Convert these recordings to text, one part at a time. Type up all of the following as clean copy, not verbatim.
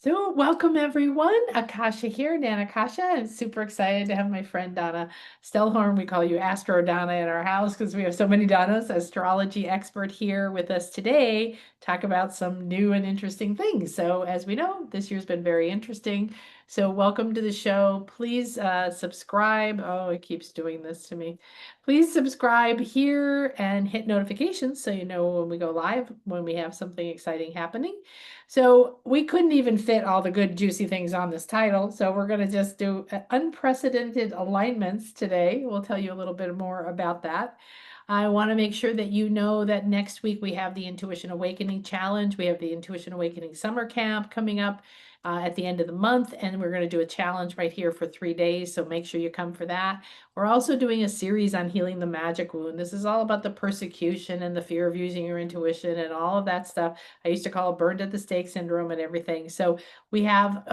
So welcome everyone. Akasha here, Dan Akasha. I'm super excited to have my friend Donna Stellhorn. We call you Astro Donna in our house because we have so many Donnas, astrology expert here with us today, talk about some new and interesting things. So as we know, this year's been very interesting. So welcome to the show. Please subscribe. Oh, it keeps doing this to me. Please subscribe here and hit notifications so you know when we go live, when we have something exciting happening. So we couldn't even fit all the good juicy things on this title. So we're going to just do unprecedented alignments today. We'll tell you a little bit more about that. I want to make sure that you know that next week we have the Intuition Awakening Challenge. We have the Intuition Awakening Summer Camp coming up at the end of the month, and we're going to do a challenge right here for 3 days. So make sure you come for that. We're also doing a series on healing the magic wound. This is all about the persecution and the fear of using your intuition and all of that stuff. I used to call it burned at the stake syndrome and everything. So we have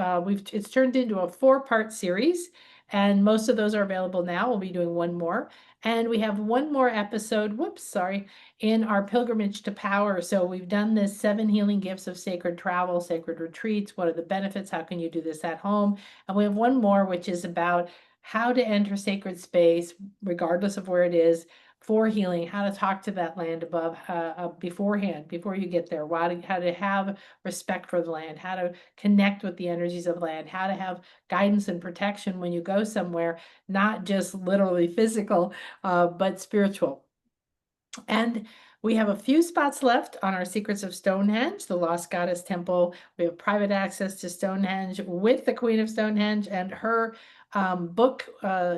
it's turned into a 4-part series, and most of those are available now. We'll be doing one more. And we have one more episode, whoops, sorry, in our pilgrimage to power. So we've done this 7 healing gifts of sacred travel, sacred retreats. What are the benefits? How can you do this at home? And we have one more, which is about how to enter sacred space, regardless of where it is, for healing, how to talk to that land above beforehand, before you get there, how to have respect for the land, how to connect with the energies of land, how to have guidance and protection when you go somewhere, not just literally physical, but spiritual. And we have a few spots left on our Secrets of Stonehenge, the Lost Goddess Temple. We have private access to Stonehenge with the Queen of Stonehenge, and her book,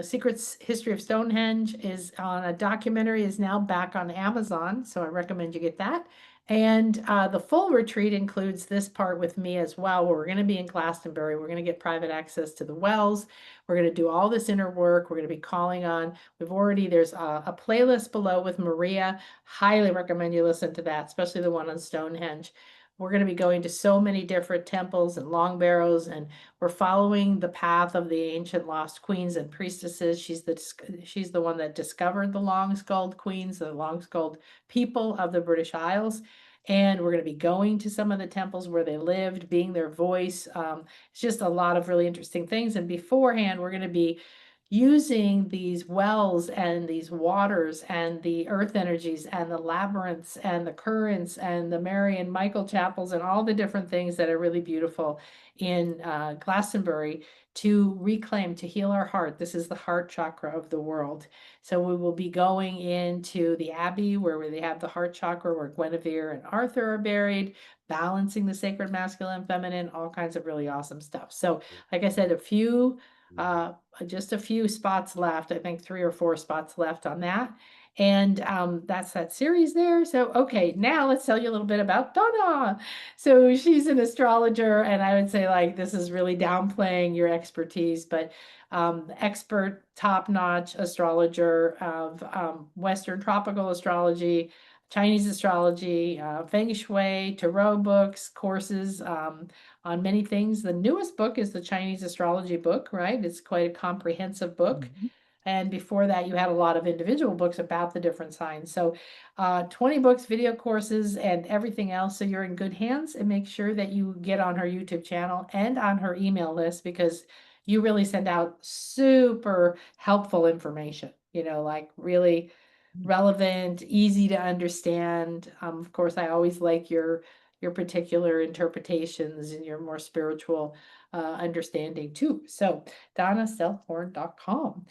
Secrets History of Stonehenge, is on a documentary, is now back on Amazon. So I recommend you get that. And the full retreat includes this part with me as well, where we're going to be in Glastonbury. We're going to get private access to the wells. We're going to do all this inner work. We're going to be calling on, there's a playlist below with Maria. Highly recommend you listen to that, especially the one on Stonehenge. We're going to be going to so many different temples and long barrows, and we're following the path of the ancient lost queens and priestesses. She's the one that discovered the long-skulled queens, the long-skulled people of the British Isles. And we're going to be going to some of the temples where they lived, being their voice. It's just a lot of really interesting things. And beforehand, we're going to be using these wells and these waters and the earth energies and the labyrinths and the currents and the Mary and Michael chapels and all the different things that are really beautiful in Glastonbury to reclaim, to heal our heart. This is the heart chakra of the world. So we will be going into the Abbey where they have the heart chakra, where Guinevere and Arthur are buried, balancing the sacred masculine and feminine, all kinds of really awesome stuff. So like I said, just a few spots left. I think 3 or 4 spots left on that. And that's that series there. So, okay, now let's tell you a little bit about Donna. So she's an astrologer, and I would say like this is really downplaying your expertise, but expert, top-notch astrologer of Western tropical astrology, Chinese astrology, feng shui, tarot books, courses on many things. The newest book is the Chinese astrology book, right? It's quite a comprehensive book. And before that, you had a lot of individual books about the different signs. So 20 books, video courses, and everything else. So you're in good hands, and make sure that you get on her YouTube channel and on her email list, because you really send out super helpful information, like really relevant, easy to understand. Of course, I always like your particular interpretations and your more spiritual understanding too. So donnastellhorn.com.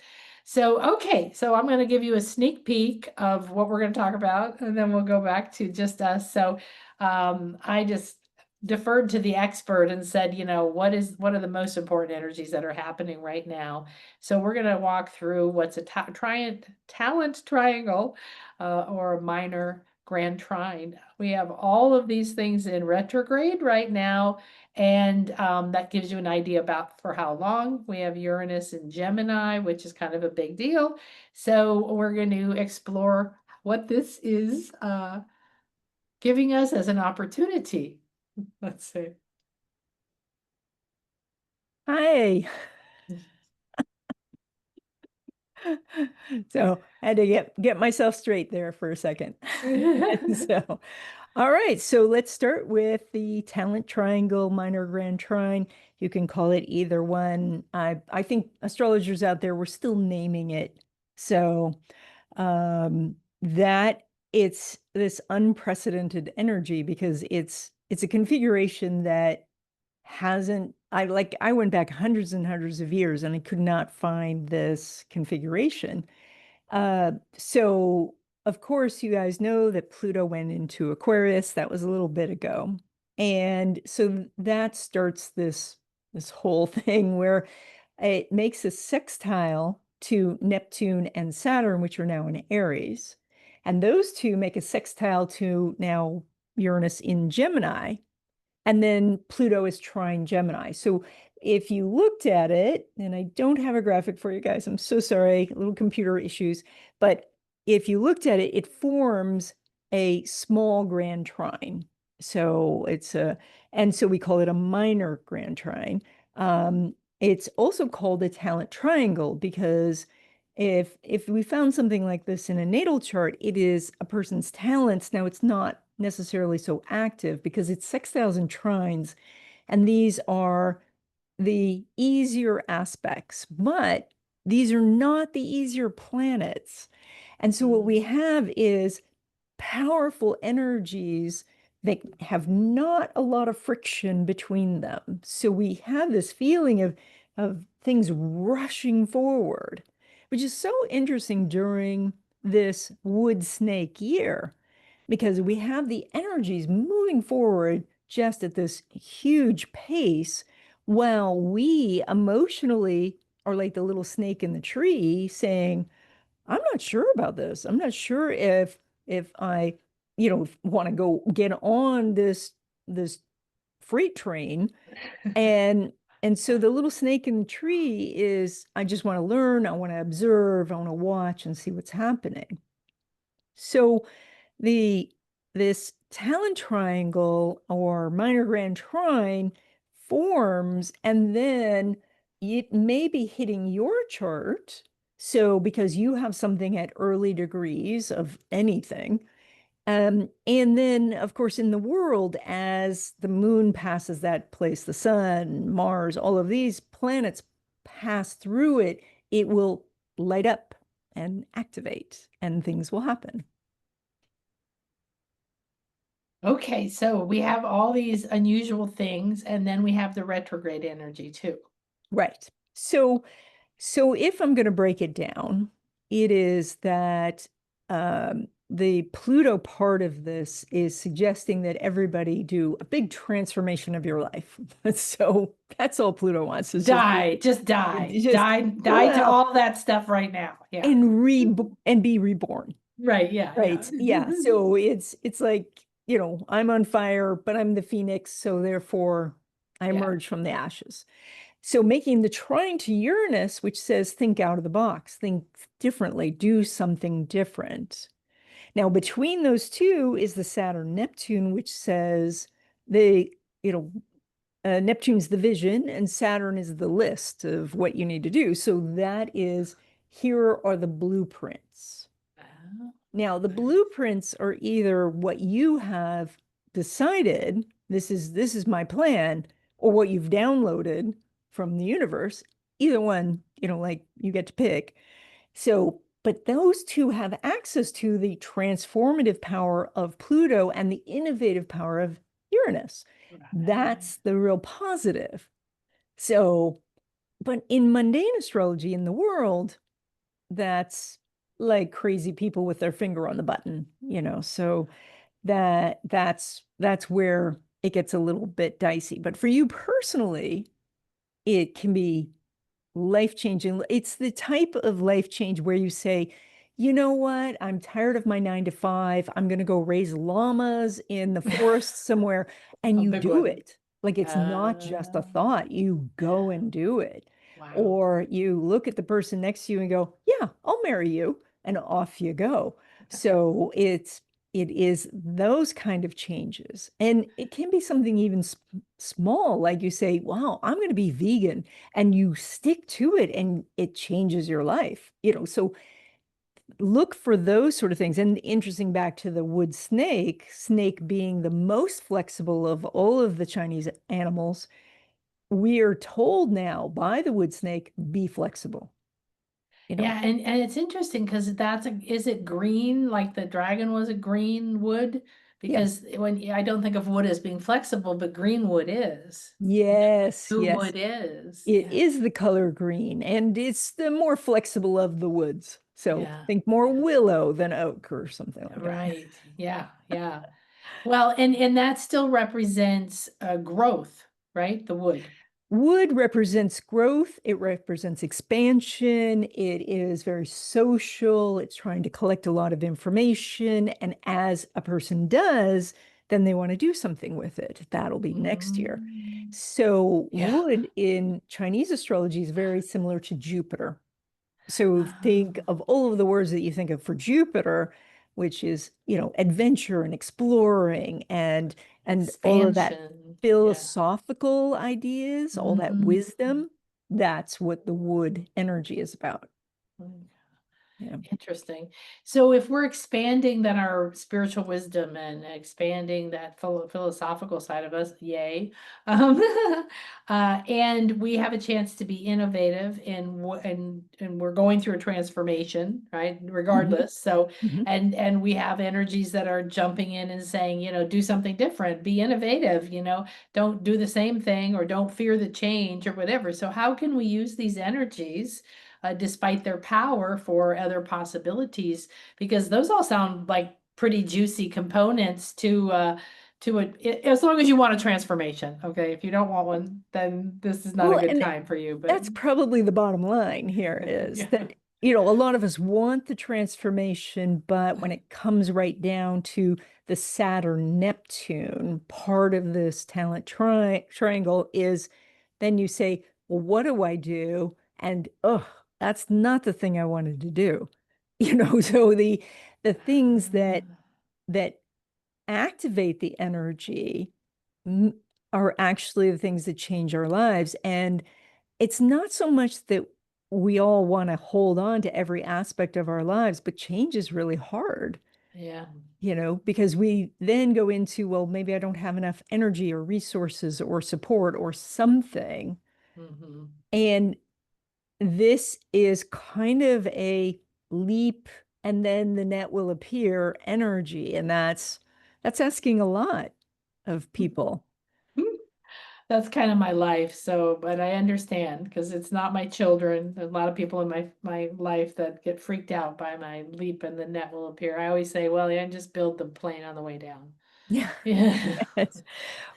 So, okay, so I'm going to give you a sneak peek of what we're going to talk about, and then we'll go back to just us. So I just deferred to the expert and said, what are the most important energies that are happening right now? So we're going to walk through what's a talent triangle or a minor Grand Trine. We have all of these things in retrograde right now, and that gives you an idea about for how long. We have Uranus in Gemini, which is kind of a big deal. So we're going to explore what this is giving us as an opportunity. Let's see. Hi. So I had to get myself straight there for a second. So All right, so let's start with the talent triangle, minor grand trine. You can call it either one. I think astrologers out there were still naming it. So that it's this unprecedented energy because it's a configuration that hasn't I went back hundreds and hundreds of years and I could not find this configuration. So of course, you guys know that Pluto went into Aquarius. That was a little bit ago. And so that starts this whole thing where it makes a sextile to Neptune and Saturn, which are now in Aries. And those two make a sextile to now Uranus in Gemini. And then Pluto is trine Gemini. So if you looked at it, and I don't have a graphic for you guys, I'm so sorry, little computer issues, but if you looked at it, it forms a small grand trine. So and so we call it a minor grand trine. It's also called a talent triangle because if we found something like this in a natal chart, it is a person's talents. Now it's not necessarily so active because it's 6,000 trines, and these are the easier aspects, but these are not the easier planets. And so what we have is powerful energies that have not a lot of friction between them. So we have this feeling of things rushing forward, which is so interesting during this wood snake year, because we have the energies moving forward just at this huge pace, while we emotionally are like the little snake in the tree saying, I'm not sure about this. I'm not sure if I, want to go get on this freight train. And and so the little snake in the tree is, I just want to learn, I want to observe, I want to watch and see what's happening. So the this talent triangle or minor grand trine forms, and then it may be hitting your chart. So because you have something at early degrees of anything, and then of course in the world, as the moon passes that place, the sun, Mars, all of these planets pass through it, it will light up and activate, and things will happen. Okay, so we have all these unusual things, and then we have the retrograde energy too. Right. So if I'm going to break it down, it is that the Pluto part of this is suggesting that everybody do a big transformation of your life. So that's all Pluto wants, is Die, just die, just die to well, all that stuff right now. Yeah. and be reborn. Right, yeah, yeah. Right. Yeah. So it's like, I'm on fire, but I'm the phoenix, so therefore I Yeah. emerge from the ashes. So making the trine to Uranus, which says think out of the box, think differently, do something different. Now, between those two is the Saturn Neptune, which says the, you know, Neptune's the vision and Saturn is the list of what you need to do. So that is, here are the blueprints. Oh, Now, the okay. blueprints are either what you have decided, this is my plan, or what you've downloaded from the universe. Either one, like you get to pick. So, but those two have access to the transformative power of Pluto and the innovative power of Uranus. Right. That's the real positive. So, but in mundane astrology in the world, that's like crazy people with their finger on the button. So that's where it gets a little bit dicey. But for you personally, it can be life changing. It's the type of life change where you say, you know what? I'm tired of my 9 to 5. I'm going to go raise llamas in the forest somewhere. And A you big do one. it. Like it's not just a Uh, thought, you go and do it. wow. Or you look at the person next to you and go, yeah, I'll marry you. And off you go. So it is those kind of changes. And it can be something even small, like you say, wow, I'm going to be vegan, and you stick to it and it changes your life. So look for those sort of things. And interesting, back to the wood snake, snake being the most flexible of all of the Chinese animals, we are told now by the wood snake, be flexible. You know, Yeah, and it's interesting because is it green like the dragon was a green wood? yes, Because when I don't think of wood as being flexible, but green wood is. yes, Blue yes. wood is. It Yeah. is the color green, and it's the more flexible of the woods. So Yeah. think more Yeah. willow than oak or something like that. Right. Yeah. Yeah. Well, and that still represents growth, right? The wood. Wood represents growth, it represents expansion, it is very social, it's trying to collect a lot of information. And as a person does, then they want to do something with it. That'll be next year. Mm, So, yeah. wood in Chinese astrology is very similar to Jupiter. So, think Um, of all of the words that you think of for Jupiter, which is, adventure and exploring and all of that expansion. Yeah. philosophical ideas, all that Hmm. wisdom. That's what the wood energy is about. Yeah. Interesting. So if we're expanding then our spiritual wisdom and expanding that philosophical side of us, yay. Um, and we have a chance to be innovative and we're going through a transformation, right? Mhm, Regardless. So mhm. and we have energies that are jumping in and saying, do something different, be innovative, don't do the same thing or don't fear the change or whatever. So how can we use these energies despite their power for other possibilities, because those all sound like pretty juicy components to it, as long as you want a transformation. Okay, if you don't want one, then this is not a Well, good and time for you, but that's probably the bottom line here is yeah. that, a lot of us want the transformation, but when it comes right down to the Saturn Neptune, part of this talent triangle is then you say, well, what do I do? And oh, that's not the thing I wanted to do. So the things that activate the energy m- are actually the things that change our lives. And it's not so much that we all want to hold on to every aspect of our lives, but change is really hard, Yeah. because we then go into, well, maybe I don't have enough energy or resources or support or something. Hmm. And this is kind of a leap and then the net will appear energy. And that's asking a lot of people. That's kind of my life. So, but I understand because it's not my children. There's a lot of people in my life that get freaked out by my leap and the net will appear. I always say, well, yeah, just build the plane on the way down. Yeah. Yeah. Yes.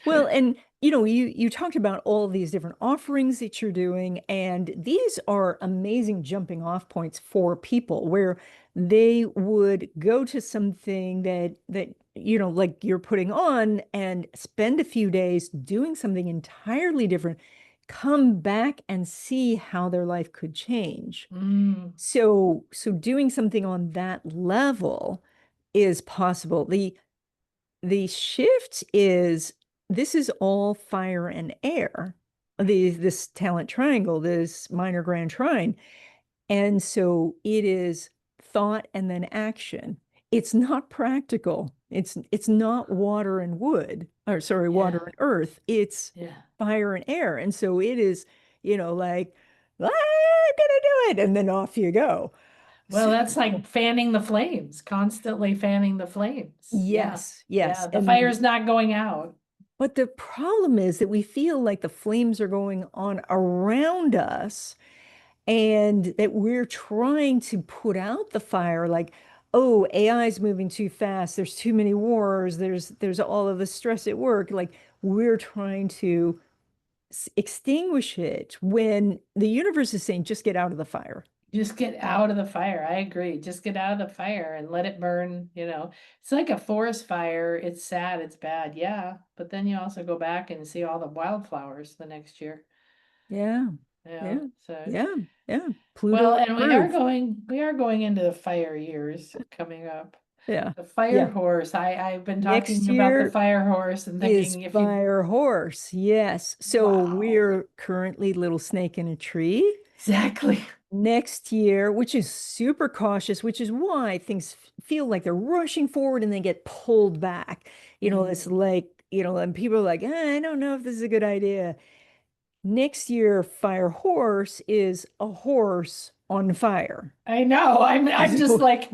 Well, and you talked about all these different offerings that you're doing, and these are amazing jumping off points for people where they would go to something that like you're putting on and spend a few days doing something entirely different, come back and see how their life could change. Mm, So doing something on that level is possible. The shift is this is all fire and air. This talent triangle, this minor grand trine. And so it is thought and then action. It's not practical. It's not water and wood, or sorry, water yeah. and earth. It's Yeah. fire and air. And so it is, like, I'm gonna do it. And then off you go. Well, So that's like fanning the flames, constantly fanning the flames. Yeah. yes, yes. Yeah. The And fire's not going out. but the problem is that we feel like the flames are going on around us and that we're trying to put out the fire like, oh, AI is moving too fast. There's too many wars. There's all of the stress at work. Like we're trying to extinguish it when the universe is saying, just get out of the fire. Just get out of the fire. I agree. Just get out of the fire and let it burn. It's like a forest fire. It's sad, it's bad. Yeah. But then you also go back and see all the wildflowers the next year. Yeah, Yeah. yeah, So, yeah, yeah. well, Pluto and approved. we are going into the fire years coming up. Yeah, The fire yeah. horse. I've been Next talking about the year fire horse and is thinking if you, fire horse. Yes. So wow. we're currently little snake in a tree. Exactly. next year, which is super cautious, which is why things feel like they're rushing forward and they get pulled back. It's Mhm. like, and people are like, I don't know if this is a good idea. Next year, Fire Horse is a horse on fire. I know. I'm just So like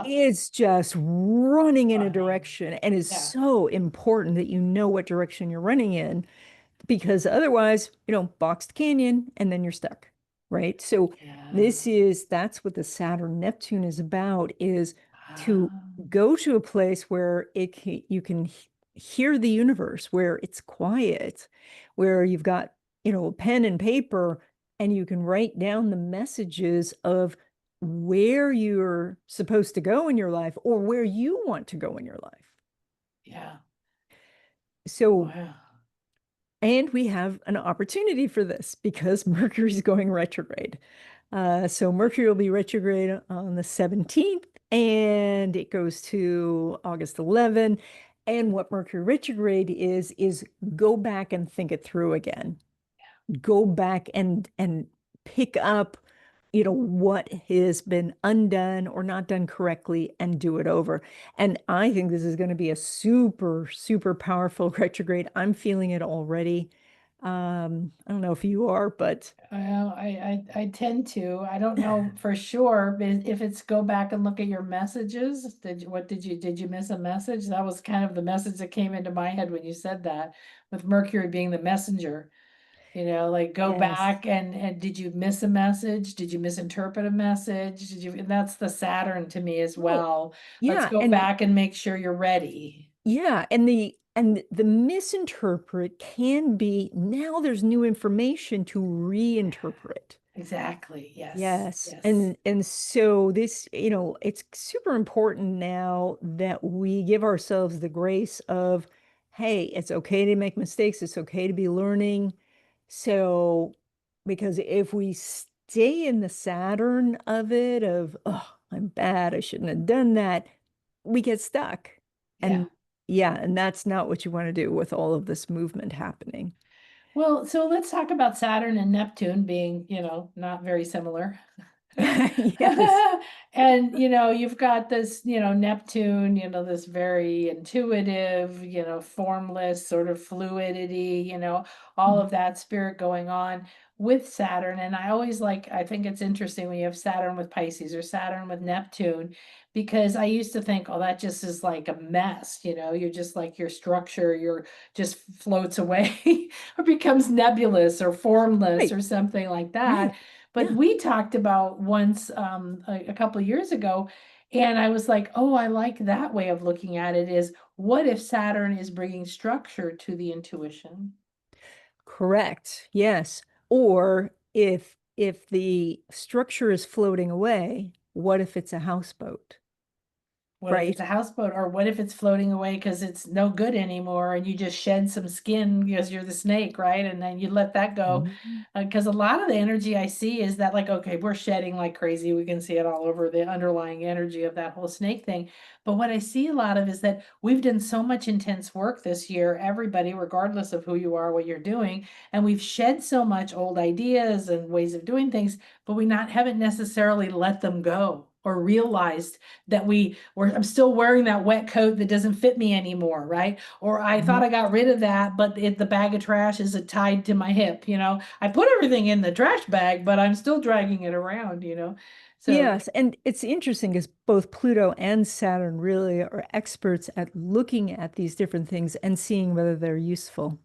it's just running in a running. direction and is Yeah. so important that you know what direction you're running in because otherwise, boxed canyon and then you're stuck, right? So Yeah. that's what the Saturn Neptune is about is to Ah, go to a place where you can hear the universe, where it's quiet, where you've got, a pen and paper and you can write down the messages of where you're supposed to go in your life or where you want to go in your life. yeah. So Wow. and we have an opportunity for this because Mercury's going retrograde. So Mercury will be retrograde on the 17th and it goes to August 11. And what Mercury retrograde is go back and think it through again. Go back and pick up, what has been undone or not done correctly and do it over. And I think this is going to be a super, super powerful retrograde. I'm feeling it already. I don't know if you are, but Well, I tend to. I don't know for sure, but if it's go back and look at your messages, did you miss a message? That was kind of the message that came into my head when you said that, with Mercury being the messenger. Like go yes. back and did you miss a message? Did you misinterpret a message? And that's the Saturn to me as Well, well. Let's yeah, go and back and make sure you're ready. yeah, and the misinterpret can be now there's new information to reinterpret. Exactly. Yes. Yes. Yes. And so this, it's super important now that we give ourselves the grace of, hey, it's okay to make mistakes. It's okay to be learning. So, because if we stay in the Saturn of it, of, oh, I'm bad, I shouldn't have done that, we get stuck. Yeah. And yeah, and that's not what you want to do with all of this movement happening. Well, so let's talk about Saturn and Neptune being, not very similar. Yes. And you've got this, Neptune, this very intuitive, formless sort of fluidity, all of that spirit going on with Saturn. And I think it's interesting when you have Saturn with Pisces or Saturn with Neptune, because I used to think, oh, that just is like a mess, you're just like your structure, you're just floats away or becomes nebulous or formless Right, or something like that. right. But Yeah. we talked about once a couple of years ago, and I was like, oh, I like that way of looking at it is what if Saturn is bringing structure to the intuition, Correct. Yes. Or if the structure is floating away, what if it's a houseboat? what if it's Right? a houseboat, or what if it's floating away because it's no good anymore and you just shed some skin because you're the snake, right? And then you let that go. Mhm. Because a lot of the energy I see is that, like, okay, we're shedding like crazy. We can see it all over the underlying energy of that whole snake thing. But what I see a lot of is that we've done so much intense work this year, everybody, regardless of who you are, what you're doing, and we've shed so much old ideas and ways of doing things, but we not haven't necessarily let them go or realized that I'm still wearing that wet coat that doesn't fit me anymore, right? Or I thought Mhm. I got rid of that, but the bag of trash is tied to my hip, I put everything in the trash bag, but I'm still dragging it around. So, Yes, and it's interesting because both Pluto and Saturn really are experts at looking at these different things and seeing whether they're useful.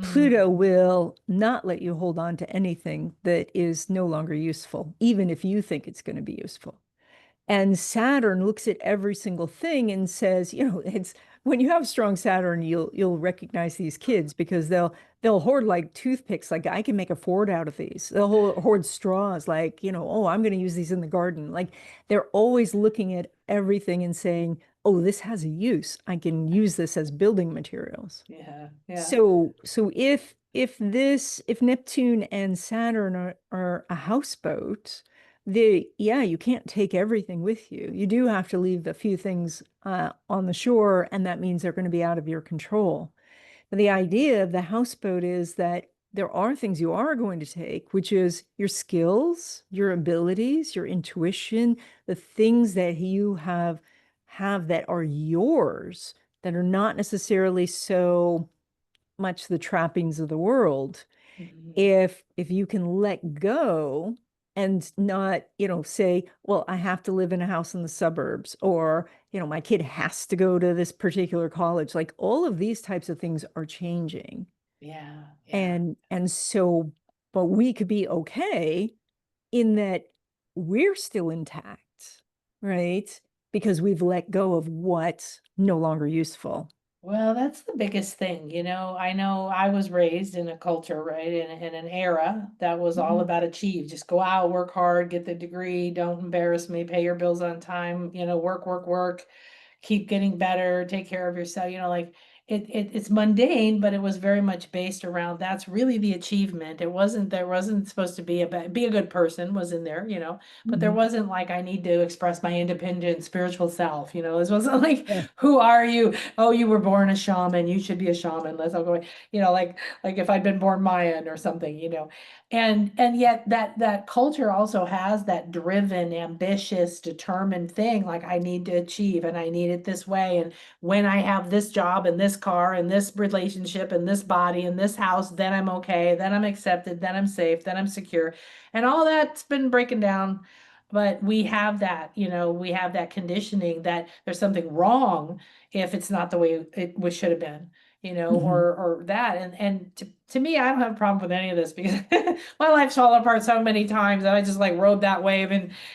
Pluto mm, will not let you hold on to anything that is no longer useful, even if you think it's going to be useful. And Saturn looks at every single thing and says, it's when you have strong Saturn, you'll recognize these kids because they'll hoard like toothpicks, like I can make a fort out of these. They'll hoard straws, like, oh, I'm going to use these in the garden. Like they're always looking at everything and saying, oh, this has a use. I can use this as building materials. yeah, yeah. So if Neptune and Saturn are a houseboat, yeah, you can't take everything with you. You do have to leave a few things on the shore, and that means they're going to be out of your control. But the idea of the houseboat is that there are things you are going to take, which is your skills, your abilities, your intuition, the things that you have that are yours, that are not necessarily so much the trappings of the world. Mhm. If you can let go and not, say, well, I have to live in a house in the suburbs, or, my kid has to go to this particular college. Like, all of these types of things are changing. Yeah, yeah. And so, but we could be okay in that we're still intact, right? Because we've let go of what's no longer useful. Well, that's the biggest thing, you know. I know I was raised in a culture, right, in an era that was all Mhm. about achieve. Just go out, work hard, get the degree, don't embarrass me, pay your bills on time, work, work, work, keep getting better, take care of yourself, like it's mundane, but it was very much based around that's really the achievement. There wasn't supposed to be be a good person was in there, but there Mhm. wasn't like I need to express my independent spiritual self, this wasn't like Yeah. who are you? Oh, you were born a shaman, you should be a shaman. Let's all go, like if I'd been born Mayan or something, and yet that culture also has that driven, ambitious, determined thing, like I need to achieve and I need it this way. And when I have this job and this car and this relationship and this body and this house, then I'm okay, then I'm accepted, then I'm safe, then I'm secure. And all that's been breaking down. But we have that, we have that conditioning that there's something wrong if it's not the way it should have been, Mhm. or that. And to me, I don't have a problem with any of this because my life's fallen apart so many times and I just like rode that wave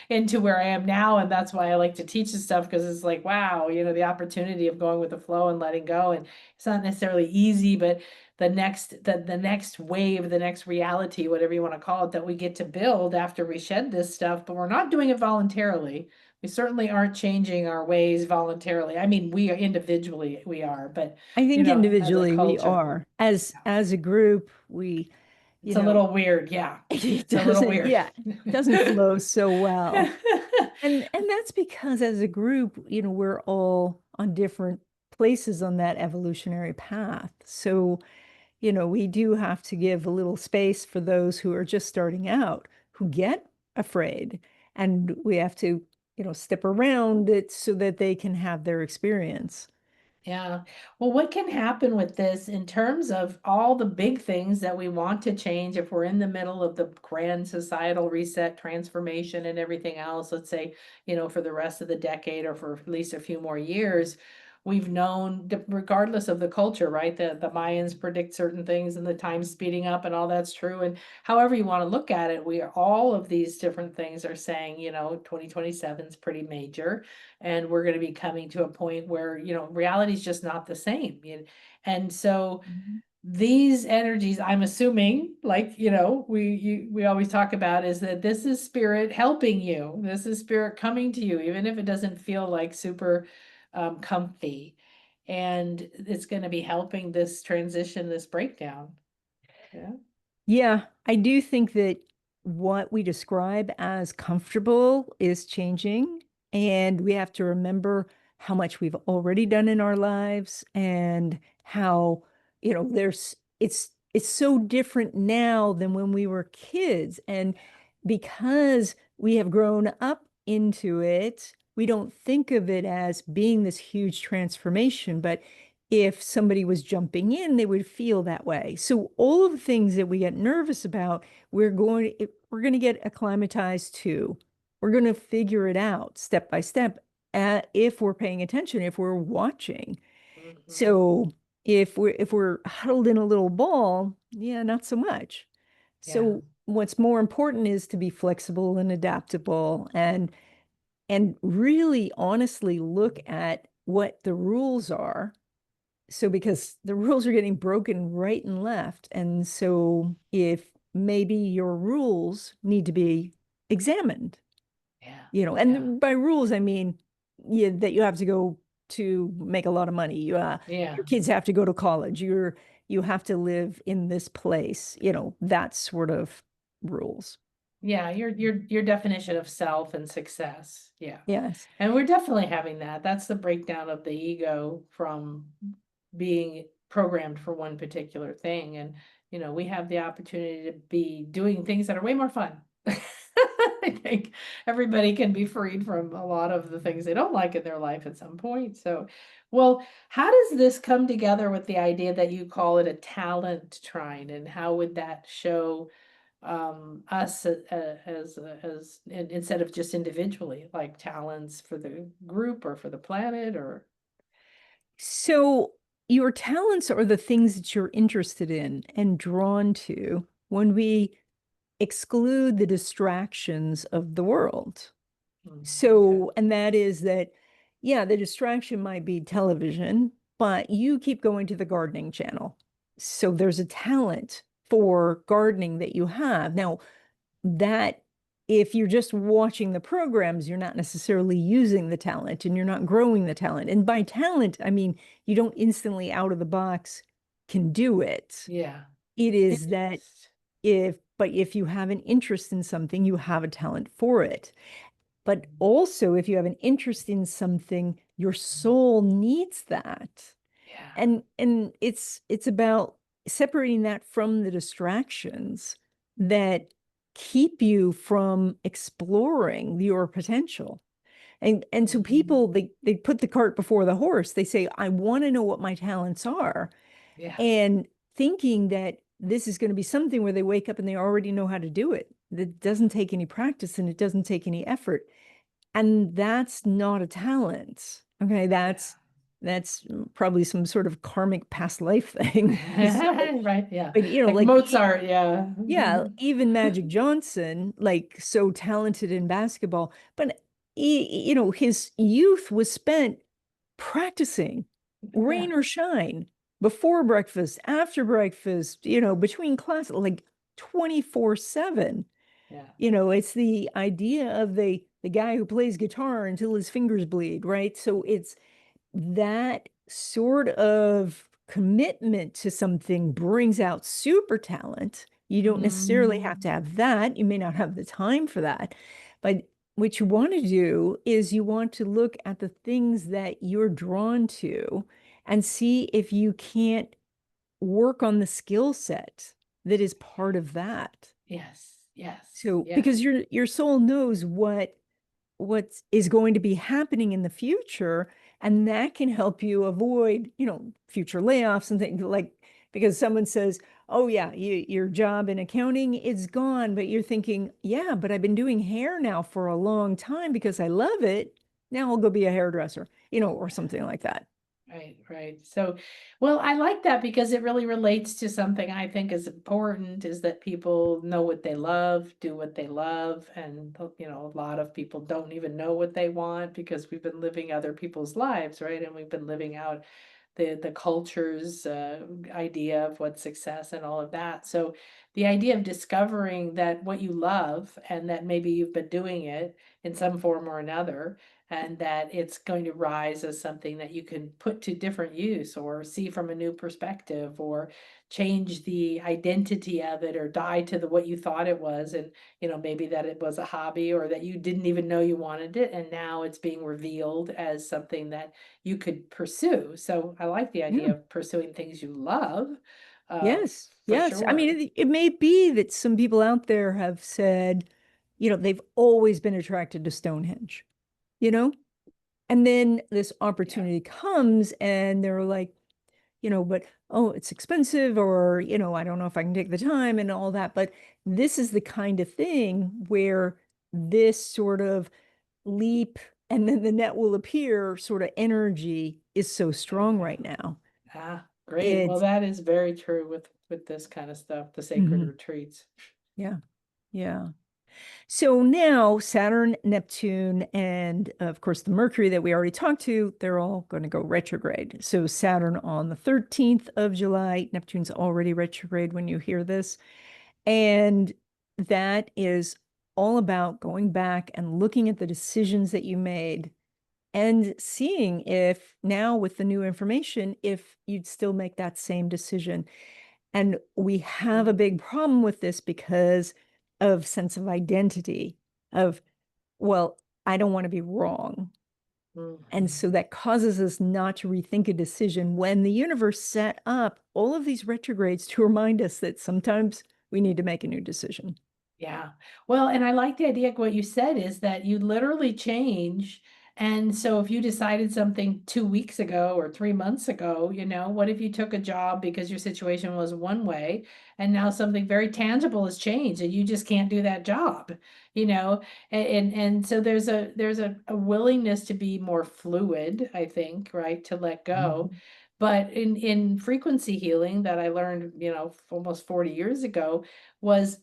into where I am now. And that's why I like to teach this stuff, because it's like, wow, the opportunity of going with the flow and letting go. And it's not necessarily easy, but the next wave, the next reality, whatever you want to call it, that we get to build after we shed this stuff, but we're not doing it voluntarily. We certainly aren't changing our ways voluntarily. I mean, we are individually, we are, but I think as a individually we culture, are. As a group, we, you it's a know, little weird. Yeah. it It's a little doesn't, weird. yeah, doesn't flow so well. And that's because as a group, we're all on different places on that evolutionary path. So, we do have to give a little space for those who are just starting out, who get afraid. And we have to, step around it so that they can have their experience. Yeah. Well, what can happen with this in terms of all the big things that we want to change if we're in the middle of the grand societal reset, transformation, and everything else? Let's say, for the rest of the decade or for at least a few more years, we've known, regardless of the culture, right? The Mayans predict certain things and the time speeding up and all that's true. And however you want to look at it, all of these different things are saying, 2027 is pretty major, and we're going to be coming to a point where reality is just not the same. And so Mhm. these energies, I'm assuming, like we always talk about, is that this is spirit helping you, this is spirit coming to you, even if it doesn't feel like super comfy, and it's going to be helping this transition, this breakdown. Yeah. Yeah, I do think that what we describe as comfortable is changing, and we have to remember how much we've already done in our lives and how, it's so different now than when we were kids. And because we have grown up into it, we don't think of it as being this huge transformation, but if somebody was jumping in, they would feel that way. So all of the things that we get nervous about, we're going to get acclimatized to. We're going to figure it out step by step, if we're paying attention, if we're watching. Mhm. So if we're huddled in a little ball, yeah, not so much. Yeah. So what's more important is to be flexible and adaptable, and really honestly look at what the rules are. So because the rules are getting broken right and left. And so if maybe your rules need to be examined, Yeah. Yeah. and by rules, I mean, yeah, that you have to go to make a lot of money. Yeah. Your kids have to go to college. You have to live in this place, that sort of rules. Yeah, your definition of self and success. Yeah. Yes. And we're definitely having that. That's the breakdown of the ego from being programmed for one particular thing. And, we have the opportunity to be doing things that are way more fun. I think everybody can be freed from a lot of the things they don't like in their life at some point. So, well, how does this come together with the idea that you call it a talent trine, and how would that show us instead of just individually, like talents for the group or for the planet or? So your talents are the things that you're interested in and drawn to when we exclude the distractions of the world. Okay. So, and that is that, yeah, the distraction might be television, but you keep going to the gardening channel. So there's a talent for gardening that you have. Now, that if you're just watching the programs, you're not necessarily using the talent and you're not growing the talent. And by talent, I mean, you don't instantly out of the box can do it. Yeah. It is that Interest. if you have an interest in something, you have a talent for it. But also, if you have an interest in something, your soul needs that. Yeah. And it's about separating that from the distractions that keep you from exploring your potential. And so people they put the cart before the horse. They say, I want to know what my talents are. Yeah. And thinking that this is going to be something where they wake up and they already know how to do it. That doesn't take any practice and it doesn't take any effort. And that's not a talent. Okay, that's probably some sort of karmic past life thing. So, Yeah. Right. Yeah. but Like Mozart. Yeah. yeah, even Magic Johnson, like so talented in basketball, but his youth was spent practicing, Yeah. rain or shine, before breakfast, after breakfast, between classes, like 24/7. Yeah. It's the idea of the guy who plays guitar until his fingers bleed, right? So it's that sort of commitment to something brings out super talent. You don't necessarily have to Mm. have that. You may not have the time for that. But what you want to do is you want to look at the things that you're drawn to and see if you can't work on the skill set that is part of that. Yes. Yes. So Yes. because your soul knows what is going to be happening in the future, and that can help you avoid future layoffs and things, like because someone says, oh yeah, your job in accounting is gone, but you're thinking, yeah, but I've been doing hair now for a long time because I love it. Now I'll go be a hairdresser, or something like that. Right, right. So, well, I like that because it really relates to something I think is important, is that people know what they love, do what they love. And, a lot of people don't even know what they want because we've been living other people's lives, right? And we've been living out the culture's idea of what success and all of that. So the idea of discovering that what you love and that maybe you've been doing it in some form or another, and that it's going to rise as something that you can put to different use or see from a new perspective or change the identity of it or die to the what you thought it was. And maybe that it was a hobby or that you didn't even know you wanted it, and now it's being revealed as something that you could pursue. So I like the idea Yeah. of pursuing things you love, uh, Yes. for Yes. I sure. mean, it may be that some people out there have said, they've always been attracted to Stonehenge, you know? And then this Yeah. opportunity comes and they're like, but oh, it's expensive, or, I don't know if I can take the time and all that. But this is the kind of thing where this sort of leap and then the net will appear sort of energy is so strong Okay. right now. Ah, great. Well, It's, that is very true with this kind of stuff, the sacred mhm, retreats. yeah, yeah. So now Saturn, Neptune, and of course the Mercury that we already talked to, they're all going to go retrograde. So Saturn on the 13th of July, Neptune's already retrograde when you hear this. And that is all about going back and looking at the decisions that you made and seeing if now with the new information, if you'd still make that same decision. And we have a big problem with this because of sense of identity of, well, I don't want to be wrong. And Mhm. so that causes us not to rethink a decision when the universe set up all of these retrogrades to remind us that sometimes we need to make a new decision. Yeah. Well, and I like the idea of what you said is that you literally change. And so if you decided something 2 weeks ago or 3 months ago, what if you took a job because your situation was one way and now something very tangible has changed and you just can't do that job, you know? And so there's a willingness to be more fluid, I think, right? To let go. Mhm. But in frequency healing that I learned, almost 40 years ago was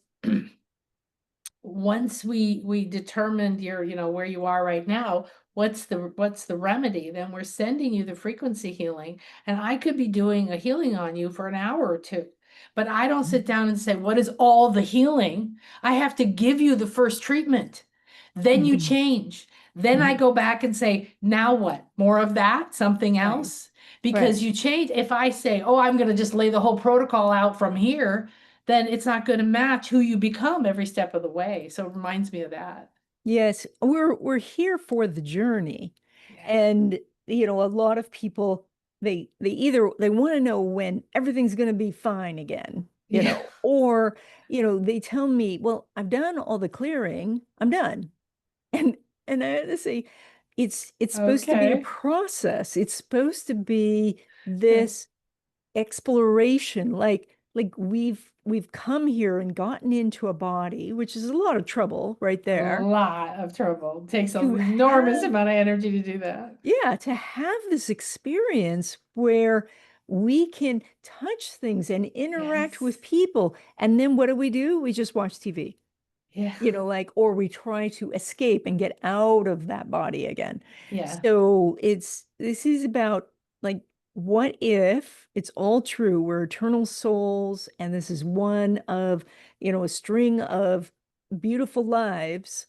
once we determined your where you are right now, what's the remedy, then we're sending you the frequency healing, and I could be doing a healing on you for an hour or two, but I don't sit down and say, what is all the healing? I have to give you the first treatment, then you Mhm. change, then I Mhm. go back and say, now what, more of that, something Right. else, because Right. you change. If I say, oh, I'm going to just lay the whole protocol out from here, then it's not going to match who you become every step of the way. So it reminds me of that. Yes, we're here for the journey. Yeah. And a lot of people they either they want to know when everything's going to be fine again, Yeah. or they tell me, "Well, I've done all the clearing. I'm done." And and I have to say it's supposed to be a Okay. process. It's supposed to be Yeah. this exploration, like we've come here and gotten into a body, which is a lot of trouble right A there, lot of trouble. Takes an to enormous have amount of energy to do that. yeah, to have this experience where we can touch things and interact Yes. with people. And then what do? We just watch TV, Yeah. or we try to escape and get out of that body again. Yeah. So this is about, like, what if it's all true? We're eternal souls, and this is one of, a string of beautiful lives.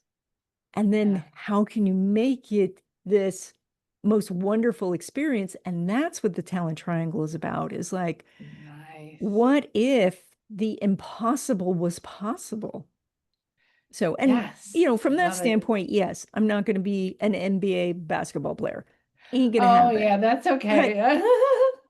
And Yeah. then how can you make it this most wonderful experience? And that's what the talent triangle is about, is like, Nice. what if the impossible was possible? So, and Yes. from that Love it. standpoint, yes, I'm not going to be an NBA basketball player. Ain't going to Oh happen. yeah, that's But okay.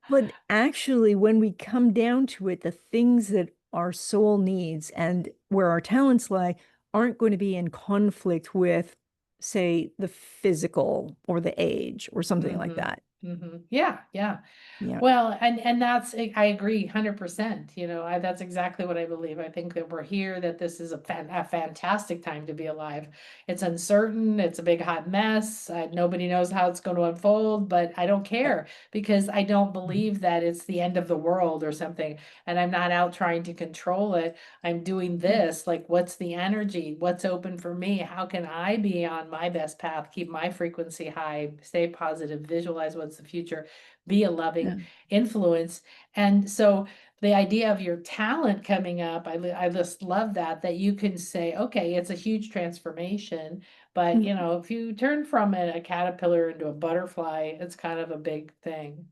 but actually, when we come down to it, the things that our soul needs and where our talents lie aren't going to be in conflict with, say, the physical or the age or something like Hmm. that. Hmm. Yeah, yeah. Yeah. Well, and that's I agree 100%. That's exactly what I believe. I think that we're here, that this is a fantastic time to be alive. It's uncertain, it's a big hot mess. Nobody knows how it's going to unfold, but I don't Right. care because I don't Mhm. believe that it's the end of the world or something. And I'm not out trying to control it. I'm doing this. Like, what's the energy? What's open for me? How can I be on my best path? Keep my frequency high, stay positive, visualize what's the future, be a Yeah. loving influence. And so the idea of your talent coming up, I just love that you can say, okay, it's a huge transformation, but Mhm. if you turn from a caterpillar into a butterfly, it's kind of a big thing.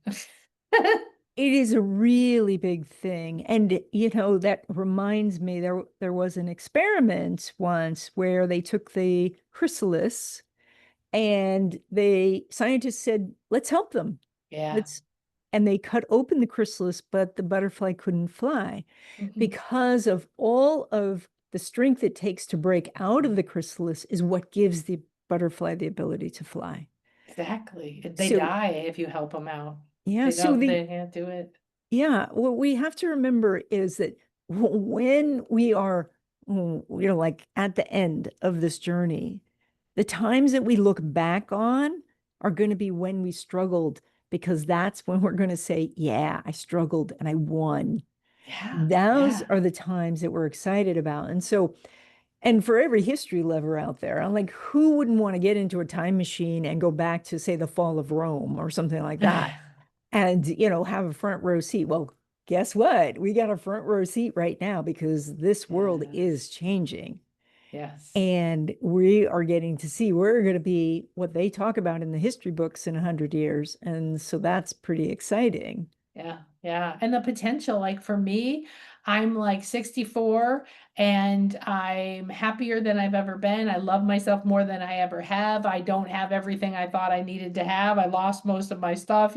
It is a really big thing. And that reminds me, there was an experiment once where they took the chrysalis, and the scientists said, let's help them. Yeah. Let's, and they cut open the chrysalis, but the butterfly couldn't fly Mhm. because of all of the strength it takes to break out of the chrysalis is what gives the butterfly the ability to fly. Exactly. They So, die if you help them out. yeah, so They can't do it. yeah, what we have to remember is that when we are, like at the end of this journey, the times that we look back on are going to be when we struggled, because that's when we're going to say, yeah, I struggled and I won. Yeah. Those Yeah. are the times that we're excited about. And so, and for every history lover out there, I'm like, who wouldn't want to get into a time machine and go back to, say, the fall of Rome or something like that? And have a front row seat. Well, guess what? We got a front row seat right now because this world Yes. is changing. Yes. And we are getting to see we're going to be what they talk about in the history books in 100 years. And so that's pretty exciting. Yeah, yeah. And the potential, like for me, I'm like 64 and I'm happier than I've ever been. I love myself more than I ever have. I don't have everything I thought I needed to have. I lost most of my stuff,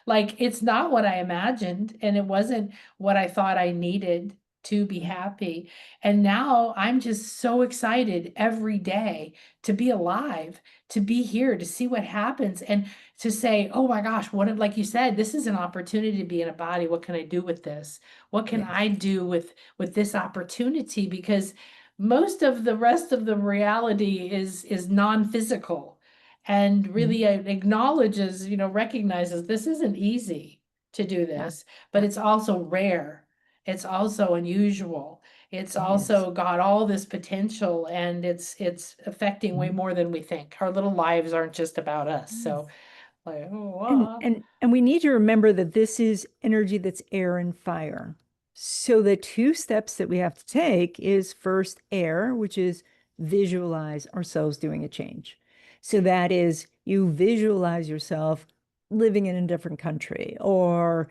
like it's not what I imagined and it wasn't what I thought I needed to be happy. And now I'm just so excited every day to be alive, to be here, to see what happens, and to say, oh my gosh, like you said, this is an opportunity to be in a body. What can I do with this? What can Yes. I do with this opportunity? Because most of the rest of the reality is non-physical and Mhm. really acknowledges, recognizes this isn't easy to do Yeah. this, but Yeah. it's also rare. It's also unusual. It's It is. also got all this potential and it's affecting way Mhm. more than we think. Our little lives aren't just about us. Yes. So like, oh, And we need to remember that this is energy that's air and fire. So the two steps that we have to take is first air, which is visualize ourselves doing a change. So that is you visualize yourself living in a different country or,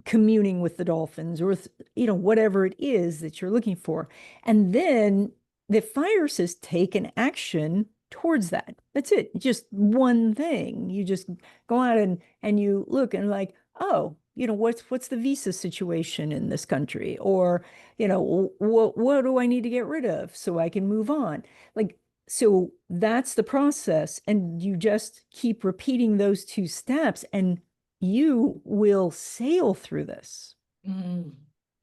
communing with the dolphins or, whatever it is that you're looking for. And then the fire says take an action towards that. That's it. Just one thing. You just go out and you look and like, oh, what's the visa situation in this country? Or, what do I need to get rid of so I can move on? Like, so that's the process. And you just keep repeating those two steps and you will sail through this. mm,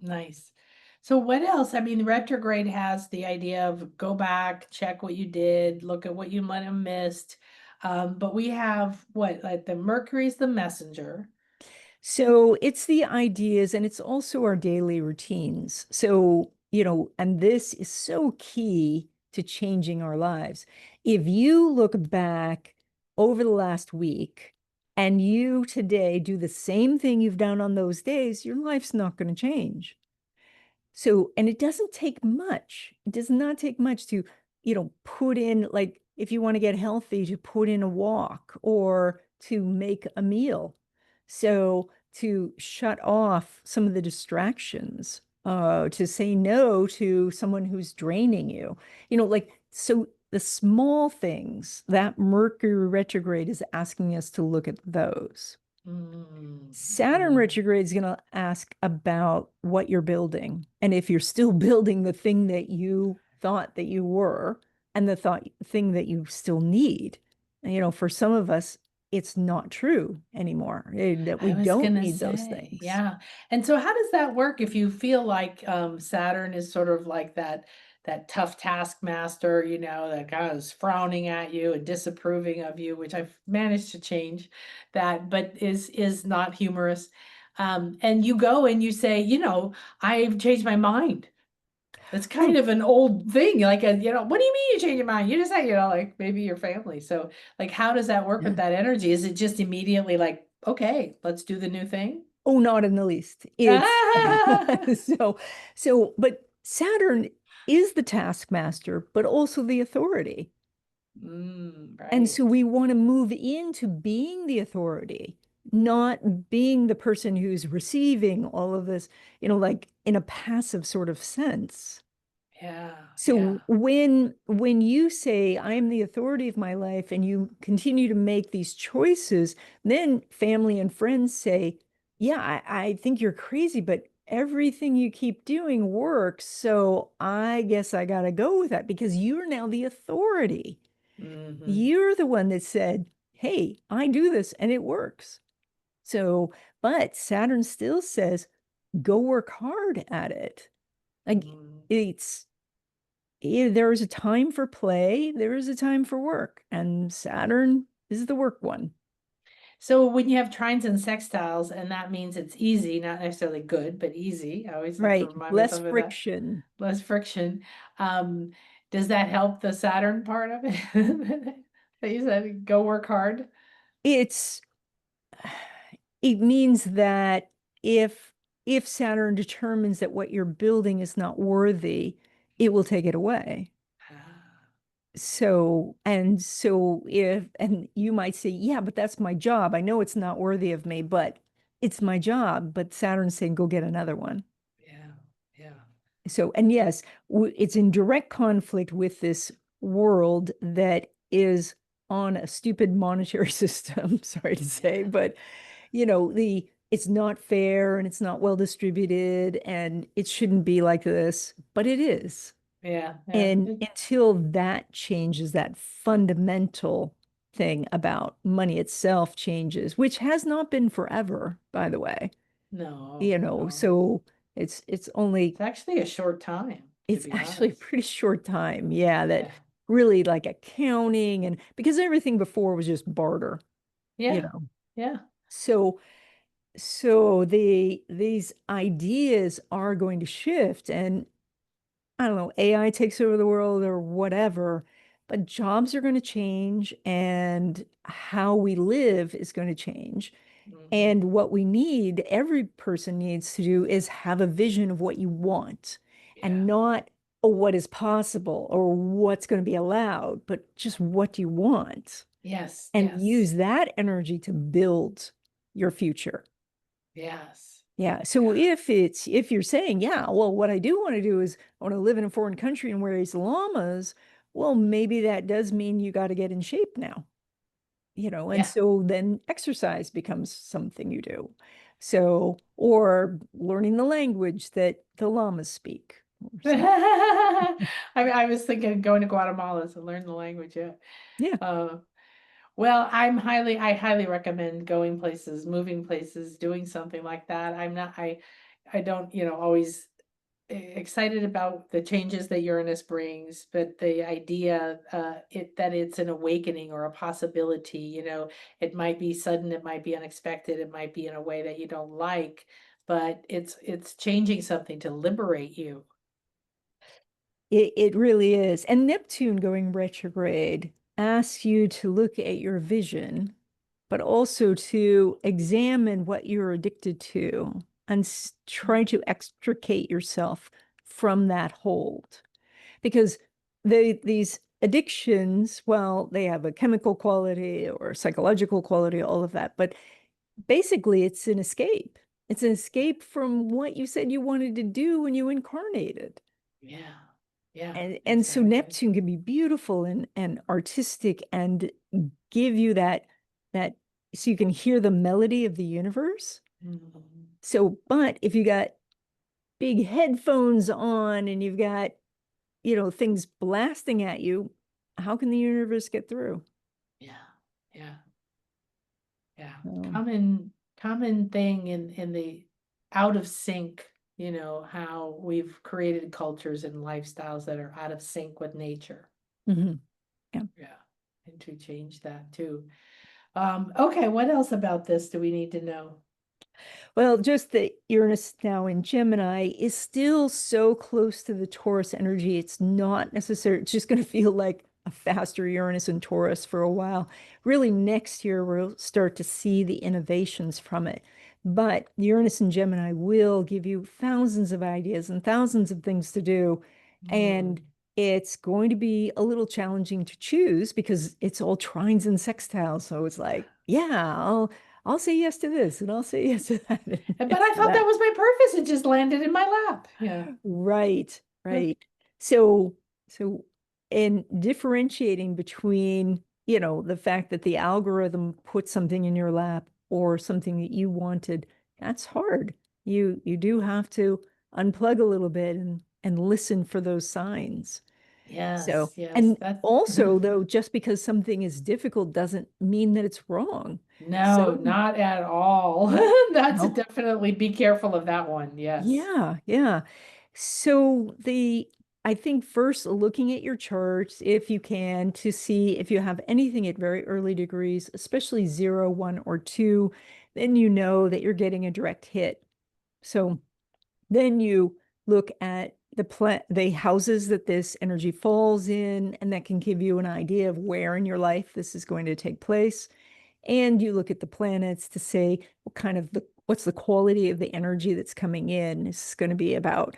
nice. So what else? I mean, retrograde has the idea of go back, check what you did, look at what you might have missed. But we have what, like the Mercury's the messenger. So it's the ideas and it's also our daily routines. So, and this is so key to changing our lives. If you look back over the last week and you today do the same thing you've done on those days, your life's not going to change. So, and it doesn't take much. It does not take much to, put in, like, if you want to get healthy, to put in a walk or to make a meal. So, to shut off some of the distractions, to say no to someone who's draining you, so the small things that Mercury retrograde is asking us to look at those. Mm, Saturn mm. retrograde is going to ask about what you're building and if you're still building the thing that you thought that you were and the thing that you still need. For some of us, it's not true anymore, that we I was don't gonna need those say, things. yeah. And so how does that work if you feel like Saturn is sort of like that tough taskmaster, that guy is frowning at you and disapproving of you, which I've managed to change that, but is not humorous. And you go and you say, I've changed my mind. That's kind Oh, of an old thing. Like, what do you mean you change your mind? You just said, like maybe your family. So, like, how does that work with yeah. that energy? Is it just immediately like, okay, let's do the new thing? Oh, not in the least. It's Ah! so, but Saturn is the taskmaster, but also the authority. And Right. so we want to move into being the authority, not being the person who's receiving all of this, like in a passive sort of sense. Yeah. Yeah. So when you say I am the authority of my life and you continue to make these choices, then family and friends say, yeah, I think you're crazy, but everything you keep doing works. So I guess I gotta go with that because you're now the authority. Hmm. You're the one that said, hey, I do this and it works. So, but Saturn still says, go work hard at it. Like Hmm. it's, there is a time for play, there is a time for work, and Saturn is the work one. So when you have trines and sextiles, and that means it's easy, not necessarily good, but easy. I always have to Right. remind Less myself of that. friction. Less friction. Um, does that help the Saturn part of it? That you said go work hard? It's, it means that if if Saturn determines that what you're building is not worthy, it will take it away. Ah, So if, and you might say, yeah, but that's my job. I know it's not worthy of me, but it's my job, but Saturn's saying, go get another one. Yeah. Yeah. So, and yes, it's in direct conflict with this world that is on a stupid monetary system, sorry to say, Yeah. but it's not fair and it's not well distributed and it shouldn't be like this, but it is. Yeah. Yeah. And until that changes, that fundamental thing about money itself changes, which has not been forever, by the way. No, no. So it's only It's actually a short time, to it's be actually a honest. pretty short time, yeah, that Yeah. really like accounting and because everything before was just barter, you Yeah. know. Yeah. So these ideas are going to shift and I don't know, AI takes over the world or whatever, but jobs are going to change and how we live is going to change. Hmm. And what we need, every person needs to do is have a vision of what you want Yeah. and not what is possible or what's going to be allowed, but just what you want Yes. and Yes. use that energy to build your future. Yes. Yeah. So Yeah. if you're saying, yeah, well, what I do want to do is I want to live in a foreign country and raise llamas, well, maybe that does mean you got to get in shape now, and Yeah. so then exercise becomes something you do. So, or learning the language that the llamas speak or something. I was thinking of going to Guatemala to learn the language. Yeah. Yeah. Uh, well, I highly recommend going places, moving places, doing something like that. I don't, always excited about the changes that Uranus brings, but the idea that it's an awakening or a possibility, it might be sudden, it might be unexpected, it might be in a way that you don't like, but it's changing something to liberate you. It really is. And Neptune going retrograde asks you to look at your vision, but also to examine what you're addicted to and try to extricate yourself from that hold. Because these addictions, well, they have a chemical quality or psychological quality, all of that, but basically it's an escape. It's an escape from what you said you wanted to do when you incarnated. Yeah. Yeah, And so exactly. Neptune can be beautiful and artistic and give you that so you can hear the melody of the universe. Mhm. So, but if you got big headphones on and you've got, things blasting at you, how can the universe get through? Yeah. Yeah. Yeah. Um, Common thing in the out of sync, how we've created cultures and lifestyles that are out of sync with nature. mhm, yeah. Yeah. And to change that too. Okay, what else about this do we need to know? Well, just that Uranus now in Gemini is still so close to the Taurus energy. It's not necessary. It's just going to feel like a faster Uranus in Taurus for a while. Really, next year, we'll start to see the innovations from it. But Uranus in Gemini will give you thousands of ideas and thousands of things to do. And Mm, it's going to be a little challenging to choose because it's all trines and sextiles. So it's yeah. like, yeah, I'll say yes to this and I'll say yes to that and But yes I to thought that that. was my purpose. It just landed in my lap. Yeah. Right, right. So, so in differentiating between, the fact that the algorithm put something in your lap or something that you wanted, that's hard. You do have to unplug a little bit and listen for those signs. So, Yes, yes. and That's also though, just because something is difficult doesn't mean that it's wrong. no, Some, not at all. That's no. definitely be careful of that one. Yes. Yeah, yeah. So I think first looking at your charts, if you can, to see if you have anything at very early degrees, especially 0, 1, or 2, then you know that you're getting a direct hit. So then you look at the houses that this energy falls in, and that can give you an idea of where in your life this is going to take place. And you look at the planets to say what's the quality of the energy that's coming in. Is this going to be about,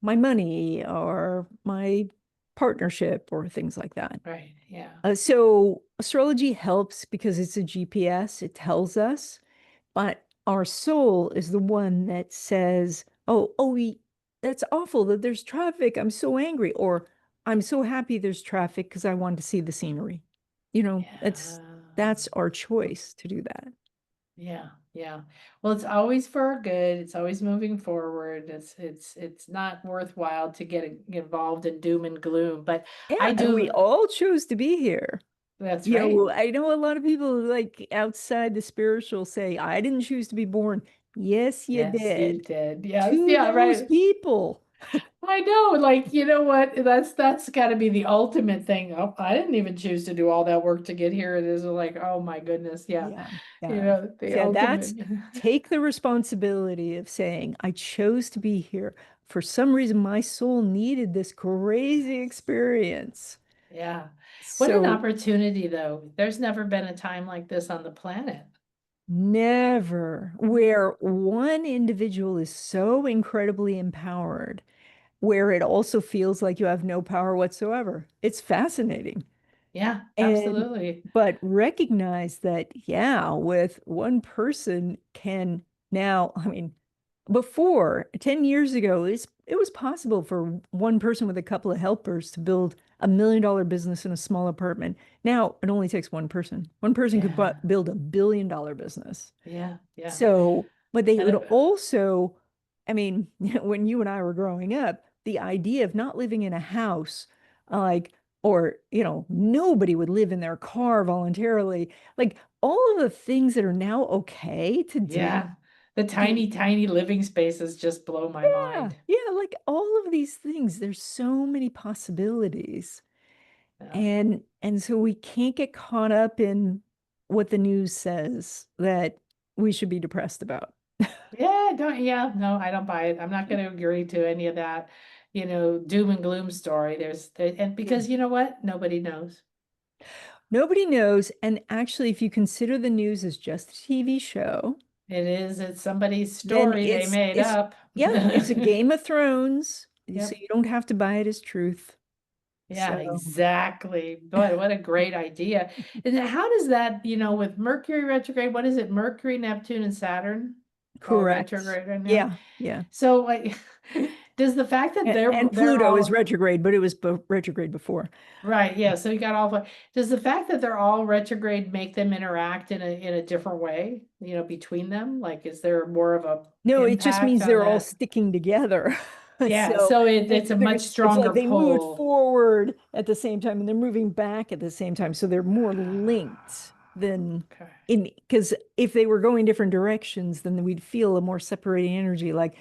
my money or my partnership or things like that. Right. Yeah. So astrology helps because it's a GPS, it tells us, but our soul is the one that says, that's awful that there's traffic. I'm so angry. Or I'm so happy there's traffic because I wanted to see the scenery. That's Yeah. our choice to do that. Yeah, yeah. Well, it's always for our good. It's always moving forward. It's not worthwhile to get involved in doom and gloom. But Yeah, I and we do. all chose to be here. That's right. I know a lot of people like outside the spiritual say, I didn't choose to be born. Yes, you Yes, you did. did. Yes, To yeah, those right. people. I know. Like, you know what? That's got to be the ultimate thing. Oh, I didn't even choose to do all that work to get here. It is like, oh my goodness, yeah. Yeah, You yeah. know, the So that's ultimate. take the responsibility of saying, I chose to be here. For some reason, my soul needed this crazy experience. Yeah. What an So opportunity, though. There's never been a time like this on the planet. never, where one individual is so incredibly empowered, where it also feels like you have no power whatsoever. It's fascinating. Yeah, And absolutely. but recognize that, yeah, with one person can now, I mean, before 10 years ago, it was possible for one person with a couple of helpers to build $1 million business in a small apartment. Now it only takes one person. One person could Yeah. build $1 billion business. Yeah. Yeah. So, but they And would also, I mean, when you and I were growing up, the idea of not living in a house, like, or, nobody would live in their car voluntarily. Like all of the things that are now okay to do. yeah, the The, tiny, tiny living spaces just blow my yeah, mind. yeah, like all of these things, there's so many possibilities. Yeah. And so we can't get caught up in what the news says that we should be depressed about. Yeah, don't, yeah, no, I don't buy it. I'm not going to agree to any of that, doom and gloom story. And Yeah. because you know what? Nobody knows. Nobody knows. And actually, if you consider the news as just a TV show, It's somebody's then story they made it's up. yeah, it's a Game of Thrones. So Yep. you don't have to buy it as truth. Yeah, So exactly. But what a great idea. And then how does that, with Mercury retrograde, what is it? Mercury, Neptune, and Saturn all correct. retrograde right now. Yeah, yeah. So like does the fact that they're And they're Pluto is all retrograde, but it was retrograde before. right, yeah, so you got does the fact that they're all retrograde make them interact in a different way, between them? Like is there more of a No, it just impact means on they're all that? sticking together. Yeah, So so it's a much it's like stronger they moved pull. forward at the same time and they're moving back at the same time. So they're more linked Ah, than okay. in because if they were going different directions, then we'd feel a more separating energy. Like,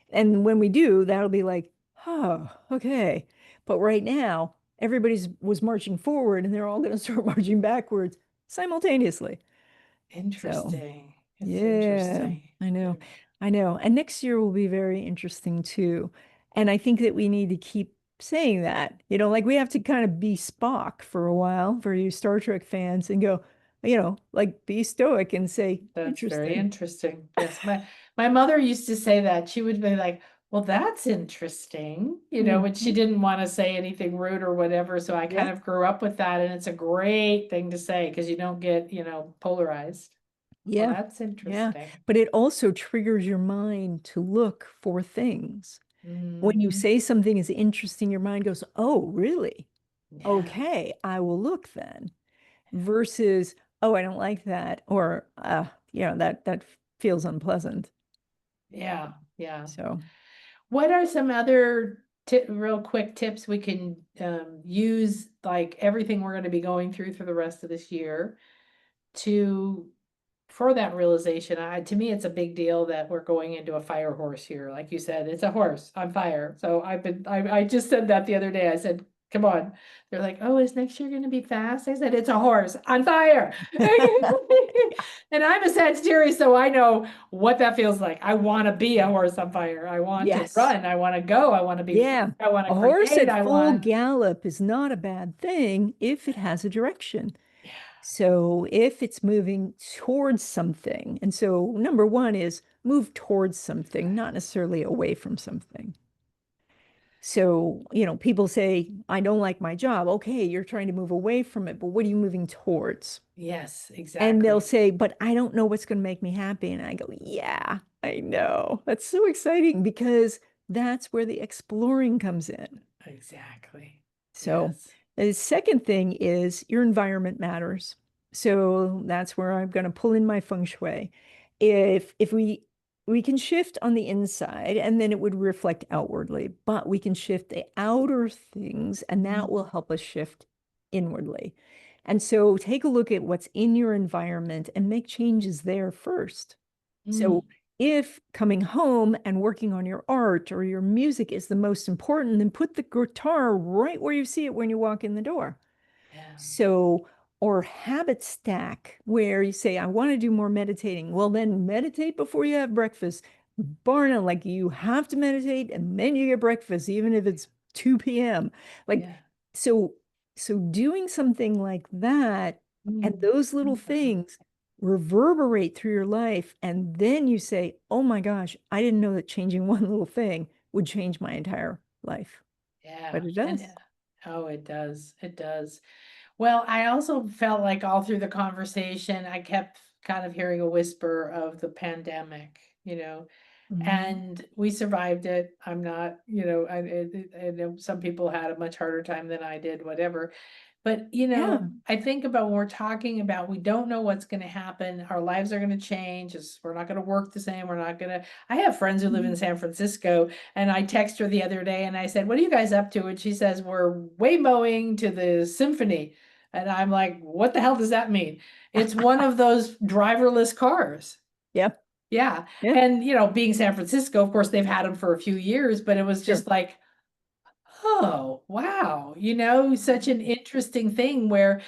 and when we do, that'll be like, oh, okay. But right now, everybody's was marching forward and they're all going to start marching backwards simultaneously. So. Interesting. It's Yeah, interesting. I know. I know. And next year will be very interesting too. And I think that we need to keep saying that. Like we have to kind of be Spock for a while for you Star Trek fans and go, like be stoic and say, That's very interesting. interesting. Yes, my mother used to say that. She would be like, "Well, that's interesting," but she Mhm. didn't want to say anything rude or whatever. So I kind Yeah. of grew up with that, and it's a great thing to say because you don't get, polarized. Well, Yeah. that's Yeah. interesting. But it also triggers your mind to look for things. When you Hmm. say something is interesting, your mind goes, oh, really? Yeah. Okay, I will look then. Versus, oh, I don't like that, or that feels unpleasant. Yeah. Yeah. So What are some other real quick tips we can use, like everything we're going to be going through the rest of this year to for that realization? To me, it's a big deal that we're going into a fire horse here. Like you said, it's a horse on fire. So I just said that the other day. I said, come on. They're like, oh, is next year going to be fast? I said, it's a horse on fire. And I'm a Sagittarius, so I know what that feels like. I want to be a horse on fire. I want to yes, run. I want to go. I want to be free. yeah, I want to a horse create. at I full want, gallop is not a bad thing if it has a direction. yeah, So if it's moving towards something, and so number one is move towards something, not necessarily away from something. So, people say, I don't like my job. Okay, you're trying to move away from it, but what are you moving towards? Yes, And they'll exactly. say, but I don't know what's going to make me happy. And I go, yeah, I know. That's so exciting because that's where the exploring comes in. Exactly. So Yes. the second thing is your environment matters. So that's where I'm going to pull in my feng shui. If we can shift on the inside and then it would reflect outwardly, but we can shift the outer things and that will help us shift inwardly. And so take a look at what's in your environment and make changes there first. Mm, So if coming home and working on your art or your music is the most important, then put the guitar right where you see it when you walk in the door. yeah. So, or habit stack where you say, I want to do more meditating. Well, then meditate before you have breakfast. Bar none, like you have to meditate and then you get breakfast, even if it's 2 p.m. Like, Yeah. so, so doing something like that and Mm, those little things reverberate through your life. And then you say, oh my gosh, I didn't know that changing one little thing would change my entire life. yeah. But it And does. oh, it does. It does. Well, I also felt like all through the conversation, I kept kind of hearing a whisper of the pandemic, Mhm. and we survived it. I'm not, I know some people had a much harder time than I did, whatever. But, Yeah. I think about when we're talking about we don't know what's going to happen. Our lives are going to change. We're not going to work the same. We're not going to. I have friends who live in Mhm. San Francisco, and I text her the other day and I said, "What are you guys up to?" And she says, "We're waymoing to the symphony." And I'm like, "What the hell does that mean?" It's one of those driverless cars. Yep. Yeah. Yeah. And, being San Francisco, of course, they've had them for a few years, but it was Sure. just like, oh, wow. Such an Mhm. interesting thing where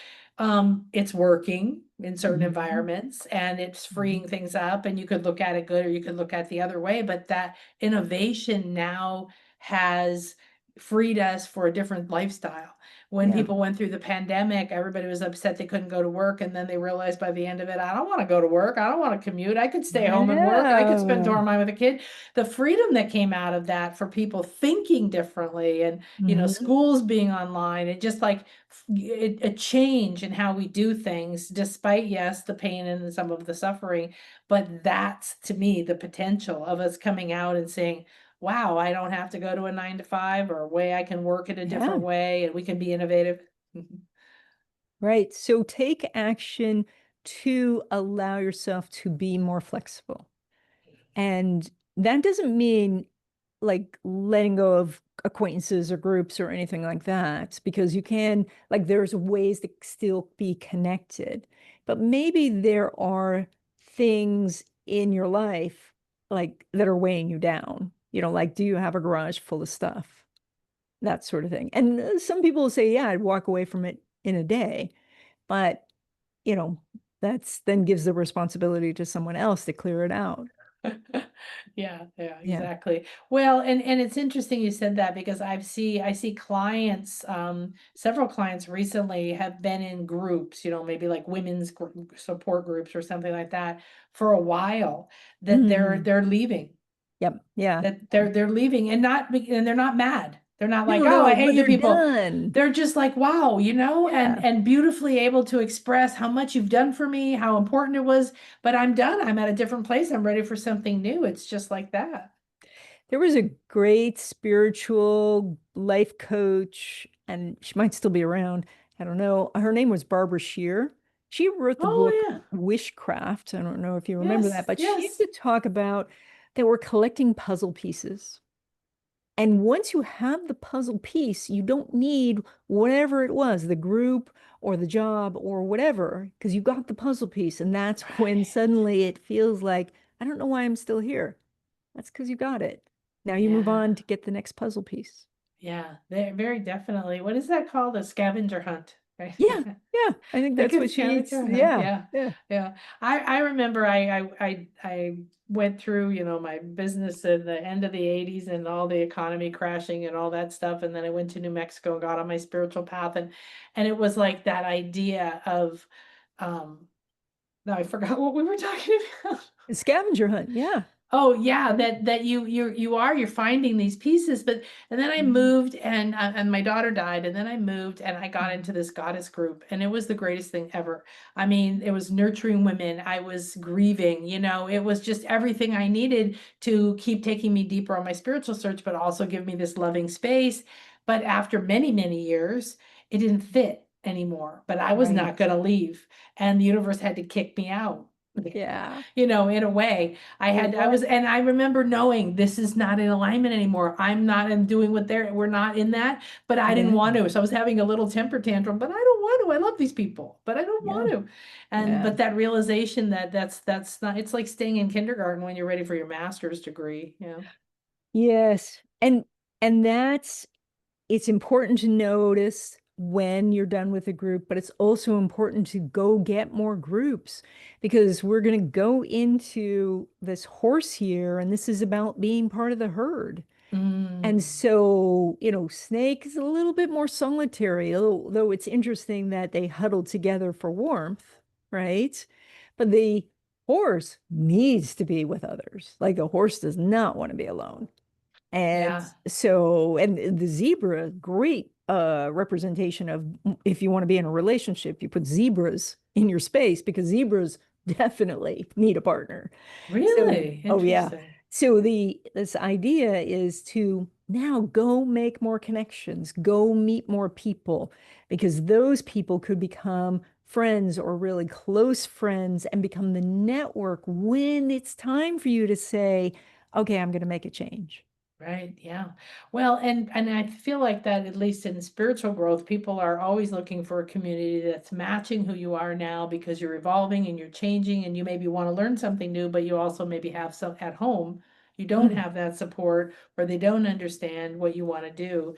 it's working in certain Mhm. environments and it's freeing Mhm. things up, and you could look at it good or you could look at the other way, but that innovation now has freed us for a different lifestyle. When Yeah. people went through the pandemic, everybody was upset they couldn't go to work, and then they realized by the end of it, I don't want to go to work. I don't want to commute. I could stay home and work. I could spend Yeah. more time with a kid. The freedom that came out of that for people thinking differently, and Mhm. schools being online, it just like a change in how we do things, despite, yes, the pain and some of the suffering. But that's, to me, the potential of us coming out and saying, wow, I don't have to go to a 9 to 5, or a way I can work in a Yeah. different way and we can be innovative. Right. So take action to allow yourself to be more flexible. And that doesn't mean like letting go of acquaintances or groups or anything like that, because you can, like, there's ways to still be connected. But maybe there are things in your life like that are weighing you down. Like, do you have a garage full of stuff? That sort of thing. And some people will say, yeah, I'd walk away from it in a day. But, you know, that's then gives the responsibility to someone else to clear it out. Yeah, yeah, Yeah. exactly. Well, and it's interesting you said that, because I see clients, several clients recently have been in groups, maybe like women's support groups or something like that for a while, that they're Mm. they're leaving, Yep. Yeah. that they're leaving, and they're not mad. They're not like, No, "Oh, I no, hate but you they're people." done. They're just like, "Wow," and Yeah. beautifully able to express how much you've done for me, how important it was, but I'm done. I'm at a different place. I'm ready for something new. It's just like that. There was a great spiritual life coach, and she might still be around. I don't know. Her name was Barbara Shear. She wrote the Oh, book yeah. Wishcraft. I don't know if you remember that, Yes, but she used yes. to talk about that we're collecting puzzle pieces. And once you have the puzzle piece, you don't need whatever it was, the group or the job or whatever, because you got the puzzle piece. And that's when Right. suddenly it feels like, I don't know why I'm still here. That's because you got it. Now you move Yeah. on to get the next puzzle piece. Yeah. Very definitely. What is that called? A scavenger hunt, right? Yeah, yeah. I think A that's good what she eats. scavenger hunt. Yeah, Yeah. yeah. Yeah. I remember I went through, my business in the end of the 80s and all the economy crashing and all that stuff. And then I went to New Mexico and got on my spiritual path, and it was like that idea of, um now I forgot what we were talking about. A scavenger hunt. Yeah. Oh yeah, that you're finding these pieces, but and then I Mhm. moved and my daughter died, and then I moved and I got into Mhm. this goddess group, and it was the greatest thing ever. I mean, it was nurturing women. I was grieving, it was just everything I needed to keep taking me deeper on my spiritual search, but also give me this loving space. But after many, many years, it didn't fit anymore. But I was not Right. going to leave, and the universe had to kick me out. Yeah. In a way. I Yeah. was, and I remember knowing this is not in alignment anymore. I'm not in doing what we're not in that, but I didn't Yeah. want to. So I was having a little temper tantrum, but I don't want to. I love these people, but I don't Yeah. want to. Yeah. But that realization that that's not, it's like staying in kindergarten when you're ready for your master's degree. Yeah. Yes. And that's it's important to notice when you're done with a group, but it's also important to go get more groups because we're going to go into this horse here, and this is about being part of the herd. And Mm, so, snake is a little bit more solitary, though it's interesting that they huddle together for warmth, right? But the horse needs to be with others. Like the horse does not want to be alone. And yeah. so, and the zebra, great representation of if you want to be in a relationship, you put zebras in your space because zebras definitely need a partner. So, Really oh yeah. interesting. So this idea is to now go make more connections, go meet more people, because those people could become friends or really close friends and become the network when it's time for you to say, okay, I'm going to make a change. Right, yeah. Well, and I feel like that at least in spiritual growth, people are always looking for a community that's matching who you are now because you're evolving and you're changing and you maybe want to learn something new, but you also maybe have some at home. You don't Mm, have that support or they don't understand what you want to do.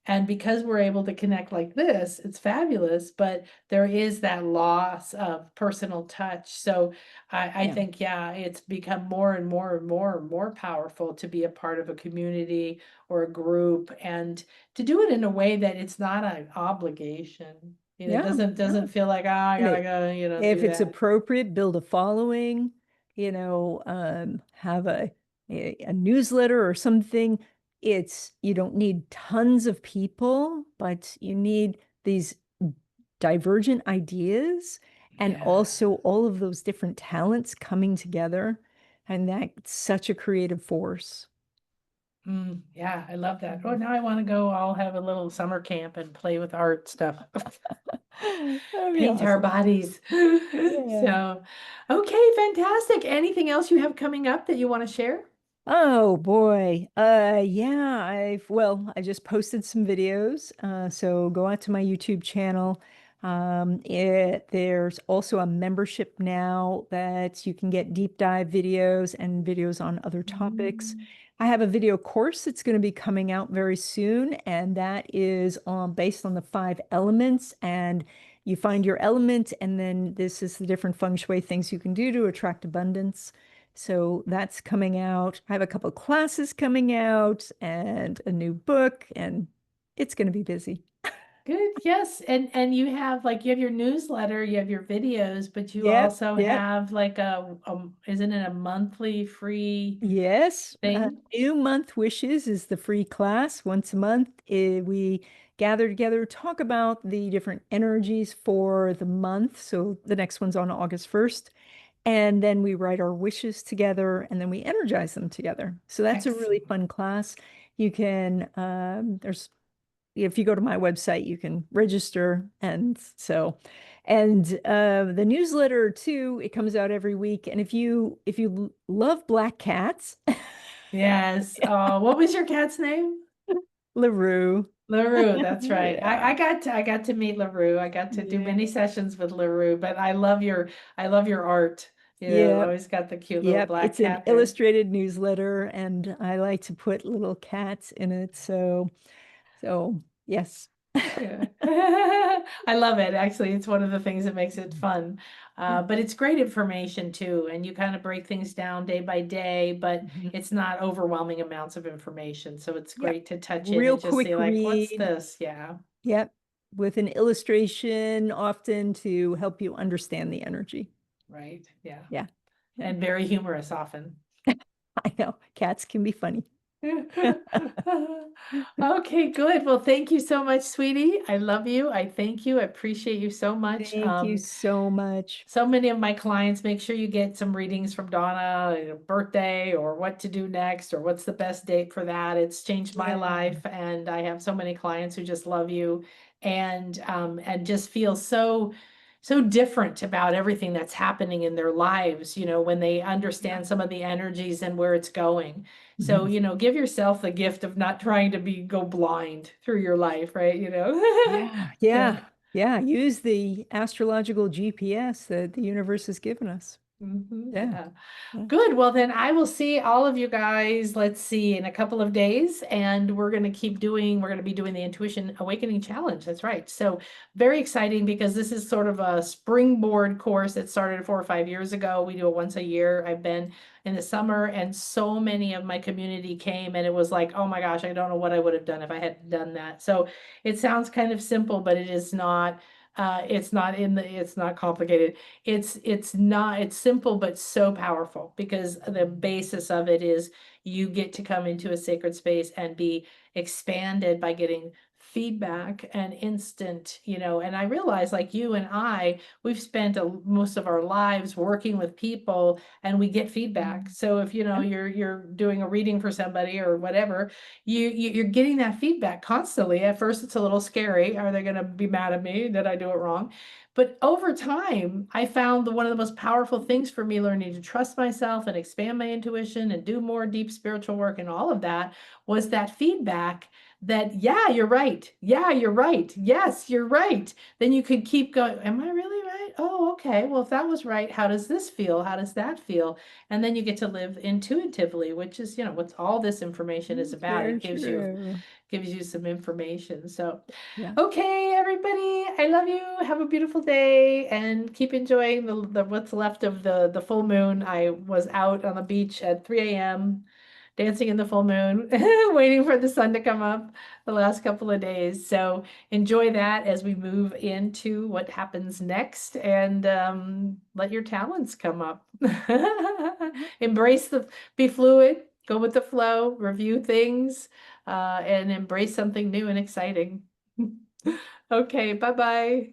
And because we're able to connect like this, it's fabulous, but there is that loss of personal touch. So I yeah. think, yeah, it's become more and more and more and more powerful to be a part of a community or a group and to do it in a way that it's not an obligation. It Yeah. doesn't No. feel like, oh, I And gotta go, if do it's that. appropriate, build a following, have a newsletter or something. You don't need tons of people, but you need these divergent ideas and Yeah. also all of those different talents coming together. And that's such a creative force. Yeah, I love that. Oh, Mhm. now I want to go. I'll have a little summer camp and play with art stuff. That'd be Paint our awesome. bodies. Yeah. So, okay, fantastic. Anything else you have coming up that you want to share? Oh boy. Yeah, I just posted some videos. So go out to my YouTube channel. There's also a membership now that you can get deep dive videos and videos on other topics. Mm, I have a video course that's going to be coming out very soon, and that is based on the 5 elements. And you find your element, and then this is the different feng shui things you can do to attract abundance. So that's coming out. I have a couple classes coming out and a new book, and it's going to be busy. good. Yes. And you have your newsletter, you have your videos, but you Yep, also yep, have like isn't it a monthly free yes. thing? New Month Wishes is the free class. Once a month, we gather together, talk about the different energies for the month. So the next one's on August 1st. And then we write our wishes together and then we energize them together. So that's a really Excellent. fun class. You can, there's if you go to my website, you can register. And the newsletter too, it comes out every week. And if you love black cats, Yes. Oh, what was your cat's name? LaRue. LaRue, that's right. Yeah. I got to meet LaRue. I got to do many Yeah. sessions with LaRue, but I love your art. Yep. Always got the cute little Yep. black It's an cat there. illustrated newsletter, and I like to put little cats in it. So yes. Yeah. I love it. Actually, it's one of the things that makes it fun. Yeah. But it's great information too, and you kind of break things down day by day, but Mhm. it's not overwhelming amounts of information. So it's Yep. great to touch in Real and just see quick like, what's read. this? Yeah, Yep. With an illustration often to help you understand the energy. right. Yeah. Yeah. and very humorous often. I know cats can be funny. Okay, good. Well, thank you so much, sweetie. I love you. I thank you. I appreciate you so much. Thank you so much. So many of my clients, make sure you get some readings from Donna, birthday or what to do next or what's the best date for that. It's changed my Yeah. life, and I have so many clients who just love you and just feel so different about everything that's happening in their lives, when they understand some of the energies and where it's going. So, Mhm. give yourself the gift of not trying to go blind through your life, right? Yeah, Yeah. yeah, yeah. Use the astrological GPS that the universe has given us. Yeah. Yeah. Yeah. Good. Well, then I will see all of you guys, let's see, in a couple of days, and we're going to be doing the Intuition Awakening Challenge. That's right. So very exciting because this is sort of a springboard course that started 4 or 5 years ago. We do it once a year. I've been in the summer, and so many of my community came, and it was like, oh my gosh, I don't know what I would have done if I had done that. So it sounds kind of simple, but it is not. It's not complicated. It's simple but so powerful because the basis of it is you get to come into a sacred space and be expanded by getting feedback and instant, and I realize, like, you and we've spent most of our lives working with people, and we get feedback. So if Yeah. you're doing a reading for somebody or whatever, you're getting that feedback constantly. At first it's a little scary. Are they going to be mad at me? Did I do it wrong? But over time, I found one of the most powerful things for me learning to trust myself and expand my intuition and do more deep spiritual work and all of that was that feedback that, yeah, you're right. Yeah, you're right. Yes, you're right. Then you could keep going. Am I really right? Oh, okay. Well, if that was right, how does this feel? How does that feel? And then you get to live intuitively, which is, what all this information is about. Very It true. gives you some information. So, Yeah. okay, everybody, I love you. Have a beautiful day and keep enjoying the what's left of the full moon. I was out on the beach at 3 a.m. dancing in the full moon, waiting for the sun to come up the last couple of days. So enjoy that as we move into what happens next, and let your talents come up. Embrace be fluid, go with the flow, review things, and embrace something new and exciting. Okay, bye-bye.